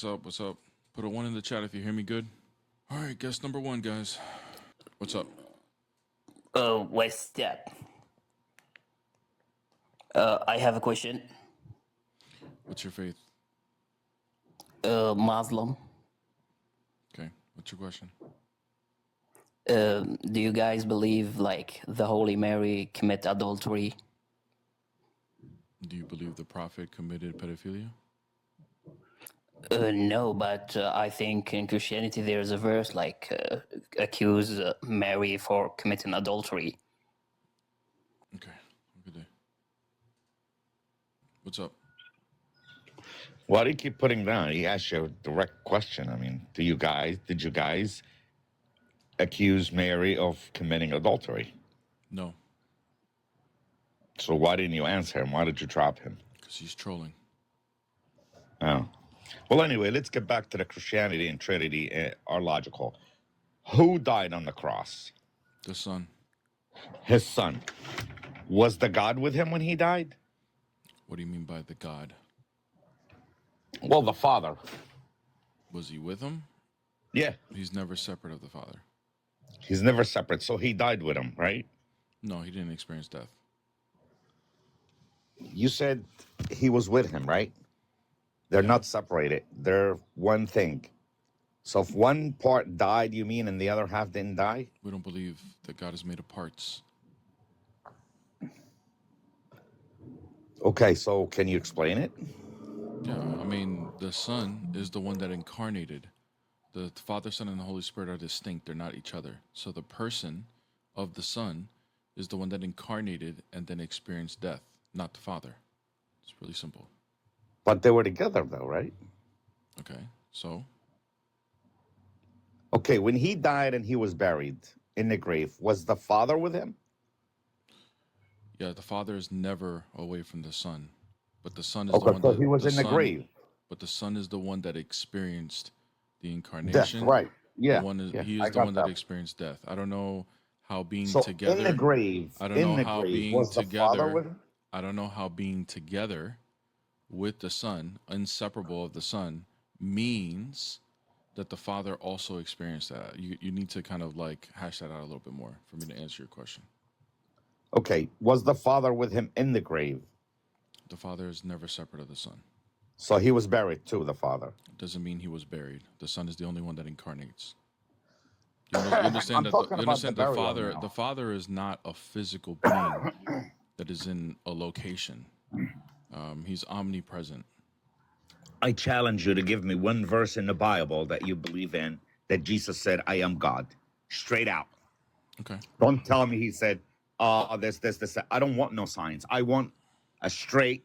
What's up? What's up? Put a 1 in the chat if you hear me good. All right, guess number 1, guys. What's up? What's that? I have a question. What's your faith? Muslim. Okay. What's your question? Do you guys believe like the Holy Mary commit adultery? Do you believe the prophet committed pedophilia? No, but I think in Christianity there's a verse like accuse Mary for committing adultery. Okay. Have a good day. What's up? Why do you keep putting down? He asked you a direct question. I mean, did you guys accuse Mary of committing adultery? No, So why didn't you answer him? Why did you drop him? because he's trolling. Oh. Well, anyway, let's get back to the Christianity and Trinity are logical. Who died on the cross? The son. His son. Was the God with him when he died? What do you mean by the God? Well, the Father. Was he with him? Yeah. He's never separate of the Father. He's never separate, so he died with him, right? No, he didn't experience death. You said he was with him, right? They're not separated. They're one thing. So if one part died, you mean, and the other half didn't die? We don't believe that God is made of parts. Okay, so can you explain it? Yeah, I mean, the Son is the one that incarnated. The Father, Son, and the Holy Spirit are distinct. They're not each other. So the person of the Son is the one that incarnated and then experienced death, not the Father. It's really simple. But they were together, though, right? Okay, so? Okay, when he died and he was buried in the grave, was the Father with him? Yeah, the Father is never away from the Son. But the Son is Okay, the one so that... he was the in the Son, grave. But the Son is the one that experienced the Death, incarnation. right. Yeah, The one is, yeah, he I is the got one that that. experienced death. I don't know how being So in the together... grave, I don't know how being was the Father together... with him? I don't know how being together with the Son, inseparable of the Son, means that the Father also experienced that. You need to kind of like hash that out a little bit more for me to answer your question. Okay, was the Father with him in the grave? The Father is never separate of the Son. So he was buried too, the Father. It doesn't mean he was buried. The Son is the only one that incarnates. You understand I'm that talking about the burial Father, now. the Father is not a physical being that is in a location. He's omnipresent. I challenge you to give me one verse in the Bible that you believe in that Jesus said, I am God. Straight out. Okay. Don't tell me he said, this. I don't want no signs. I want a straight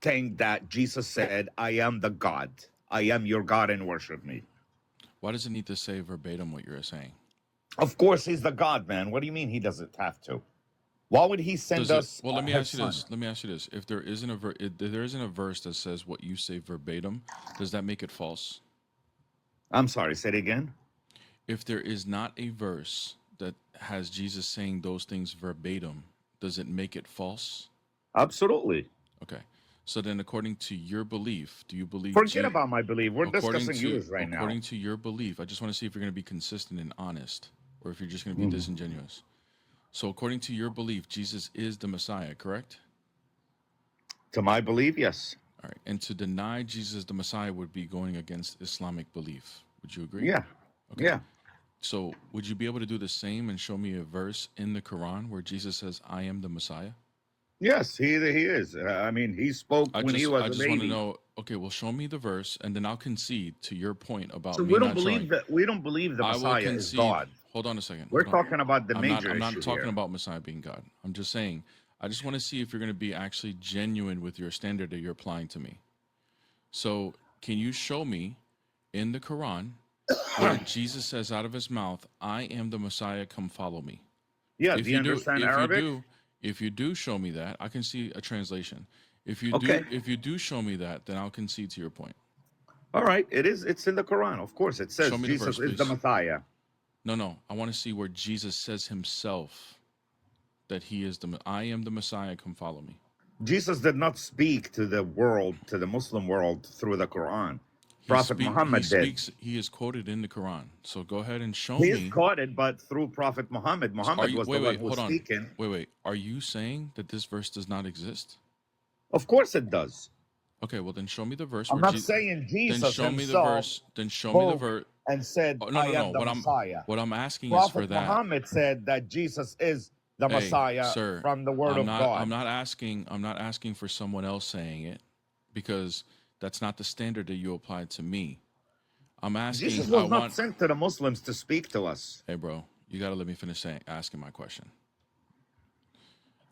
thing that Jesus said, I am the God. I am your God and worship me. Why does it need to say verbatim what you're saying? Of course, he's the God, man. What do you mean he doesn't have to? Why would he send us? Well, let me his ask you son? this. Let me ask you this. If there isn't a verse that says what you say verbatim, does that make it false? I'm sorry, say it again. If there is not a verse that has Jesus saying those things verbatim, does it make it false? Absolutely. Okay. So then according to your belief, do you believe... Forget about my belief. We're discussing yours right now. According to your belief, I just want to see if you're going to be consistent and honest, or if you're just going to be disingenuous. So according to your belief, Jesus is the Messiah, correct? To my belief, yes. All right. And to deny Jesus the Messiah would be going against Islamic belief. Would you agree? Yeah. Okay. Yeah. So would you be able to do the same and show me a verse in the Quran where Jesus says, I am the Messiah? Yes, he is. I mean, he spoke when he was a baby. I just want to know, okay, well, show me the verse, and then I'll concede to your point about So me we don't not believe showing. that. We don't believe the I will Messiah is concede. God. Hold on a second. We're Hold on. talking about the major I'm not issue talking here. about Messiah being God. I'm just saying, I just want to see if you're going to be actually genuine with your standard that you're applying to me. So can you show me in the Quran where Jesus says out of his mouth, I am the Messiah, come follow me? Yeah, do you understand Arabic? If you do show me that, I can see a translation. If you do show me that, then I'll concede to your point. All right, it's in the Quran. Of course, it says Jesus is the Messiah. No, I want to see where Jesus says himself that he is I am the Messiah, come follow me. Jesus did not speak to the world, to the Muslim world, through the Quran. Prophet Muhammad did. He is quoted in the Quran. So go ahead and show He is me. quoted, but through Prophet Muhammad. So are Muhammad you was the one who was speaking. Wait. Are you saying that this verse does not exist? Of course it does. Okay, well then show me the verse I'm where not saying Jesus then show me the himself verse. Then show me the spoke verse. and said, Oh, no, I no, am no. the Messiah. What I'm asking is for Prophet that. Muhammad said that Jesus is the Hey, Messiah sir, from the word of God. I'm not asking for someone else saying it, because that's not the standard that you applied to me. I'm asking. Jesus was not sent to the Muslims to speak to us. Hey, bro, you gotta let me finish asking my question.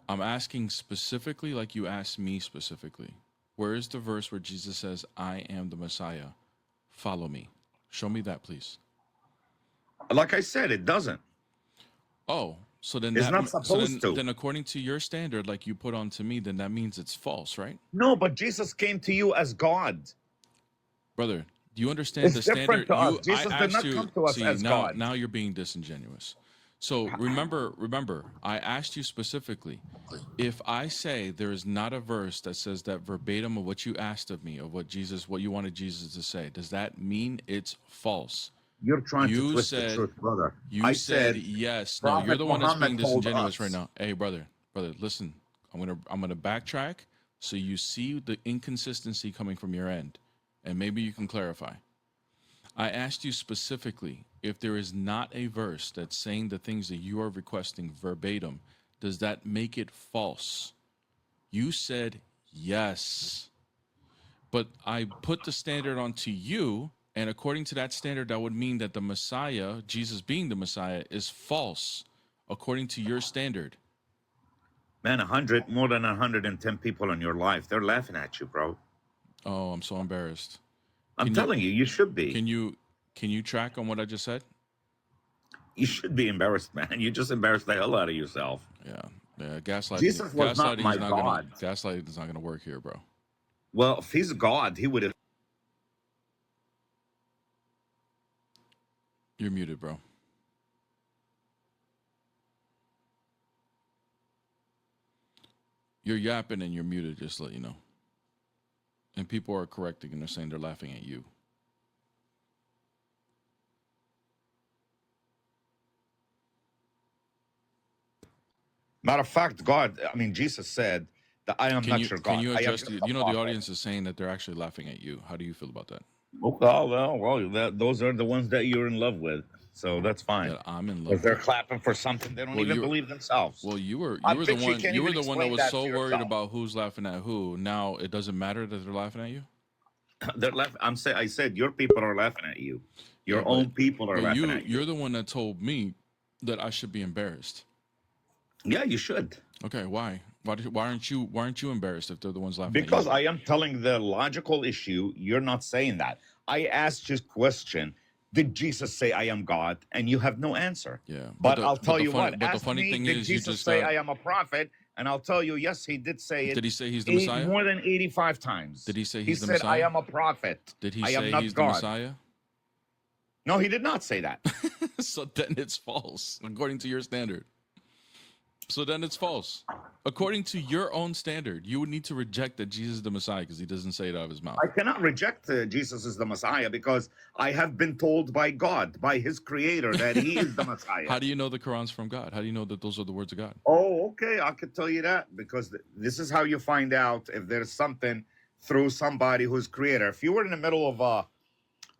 I'm asking specifically, like you asked me specifically. Where is the verse where Jesus says, "I am the Messiah"? Follow me. Show me that, please. Like I said, it doesn't. Oh, so then It's not supposed to. Then according to your standard, like you put on to me, then that means it's false, right? No, but Jesus came to you as God. Brother, do you understand It's the standard? different to us. Jesus did not come to us as God. Now you're being disingenuous. So remember, I asked you specifically, if I say there is not a verse that says that verbatim of what you asked of me, of what you wanted Jesus to say, does that mean it's false? You're trying to twist the truth, brother. I said yes. No, you're the one that's being disingenuous right now. Hey, brother, listen. I'm gonna backtrack so you see the inconsistency coming from your end, and maybe you can clarify. I asked you specifically if there is not a verse that's saying the things that you are requesting verbatim, does that make it false? You said yes. But I put the standard onto you, and according to that standard, that would mean that the Messiah, Jesus being the Messiah, is false, according to your standard. Man, more than 110 people in your life, they're laughing at you, bro. Oh, I'm so embarrassed. I'm telling you, you should be. Can you track on what I just said? You should be embarrassed, man. You just embarrassed the hell out of yourself. Yeah. Gaslighting. Jesus was not my God. Gaslighting is not going to work here, bro. Well, if he's God, he would have. You're muted, bro. You're yapping and you're muted, just to let you know. And people are correcting and they're saying they're laughing at you. Matter of fact, Jesus said that I am not your God. Can you adjust the audience is saying that they're actually laughing at you. How do you feel about that? Well, those are the ones that you're in love with. So that's fine. That I'm in love with. They're clapping for something they don't even believe themselves. Well, you were the one that was so worried about who's laughing at who. Now it doesn't matter that they're laughing at you? They're laughing. I said your people are laughing at you. Your own people are laughing at you. You're the one that told me that I should be embarrassed. Yeah, you should. Okay, why? Why aren't you embarrassed if they're the ones laughing because at you? I am telling the logical issue. You're not saying that. I asked you a question. Did Jesus say I am God? And you have no answer. Yeah. But I'll tell you what. But the funny thing is, Jesus you just say I am a prophet? And I'll tell you, yes, he did say it. Did he say he's the Messiah? More than 85 times. Did he say he's the Messiah? He said, I am a prophet. Did he say he's the Messiah? No, he did not say that. So then it's false, according to your standard. So then it's false. According to your own standard, you would need to reject that Jesus is the Messiah because he doesn't say it out of his mouth. I cannot reject Jesus is the Messiah because I have been told by God, by his creator, that he is the Messiah. How do you know the Quran's from God? How do you know that those are the words of God? Oh, okay. I could tell you that because this is how you find out if there's something through somebody who's creator. If you were in the middle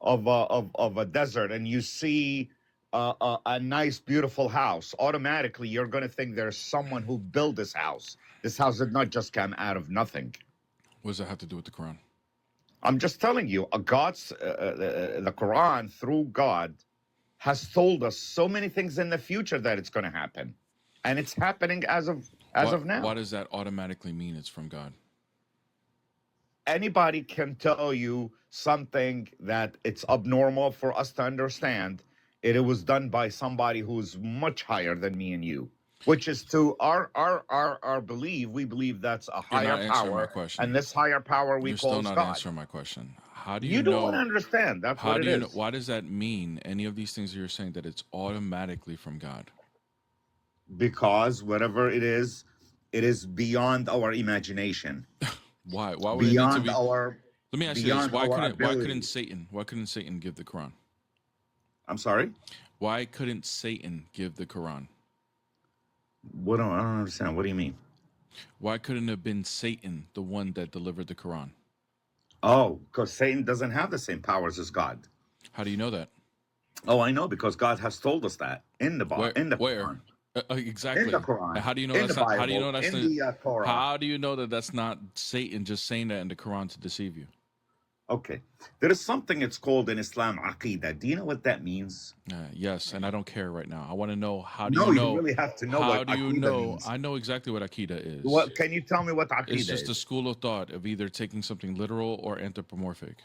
of a desert and you see a nice, beautiful house, automatically you're going to think there's someone who built this house. This house did not just come out of nothing. What does that have to do with the Quran? I'm just telling you, the Quran, through God, has told us so many things in the future that it's going to happen. And it's happening as of now. What does that automatically mean it's from God? Anybody can tell you something that it's abnormal for us to understand. It was done by somebody who's much higher than me and you, which is to our belief. We believe that's a higher power, and this higher power we call God. You're still not answering my question. How do you know? You don't don't understand. That's what it is. Why does that mean? Any of these things that you're saying that it's automatically from God? Because whatever it is beyond our imagination. Why? Why would beyond it need to be our Let me ask you this: beyond our why ability. couldn't Satan give the Quran? I'm sorry. Why couldn't Satan give the Quran? What? I don't understand. What do you mean? Why couldn't it have been Satan the one that delivered the Quran? Oh, because Satan doesn't have the same powers as God. How do you know that? Oh, I know, because God has told us that in the Where? Quran, Exactly. in the Quran, And how do you know in that's the not? How do you know Bible, that's in the? the Torah. How do you know that that's not Satan just saying that in the Quran to deceive you? Okay, there is something it's called in Islam aqidah. Do you know what that means? Yes, and I don't care right now. I want to know how do No, you you know? really have to know How what do you aqidah know? means. I know exactly what Akida is. What can you tell me what It's aqidah just a is? school of thought of either taking something literal or anthropomorphic.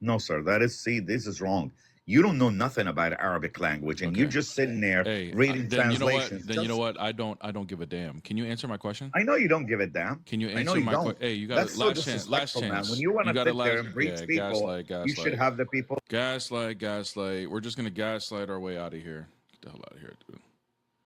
No, sir. That is, see, this is wrong. You don't know nothing about Arabic language, and you're Okay. just sitting there Hey, reading then you know what? translations. Then you know what? I don't give a damn. Can you answer my question? I know you don't give a damn. Can you I know answer you my don't. question? Hey, you got That's a so last chance. Last disrespectful, man. When chance. you want You to got a sit there last. and preach Yeah, people, you should have the people. Gaslight. We're just gonna gaslight our way out of here. Get the hell out of here, dude.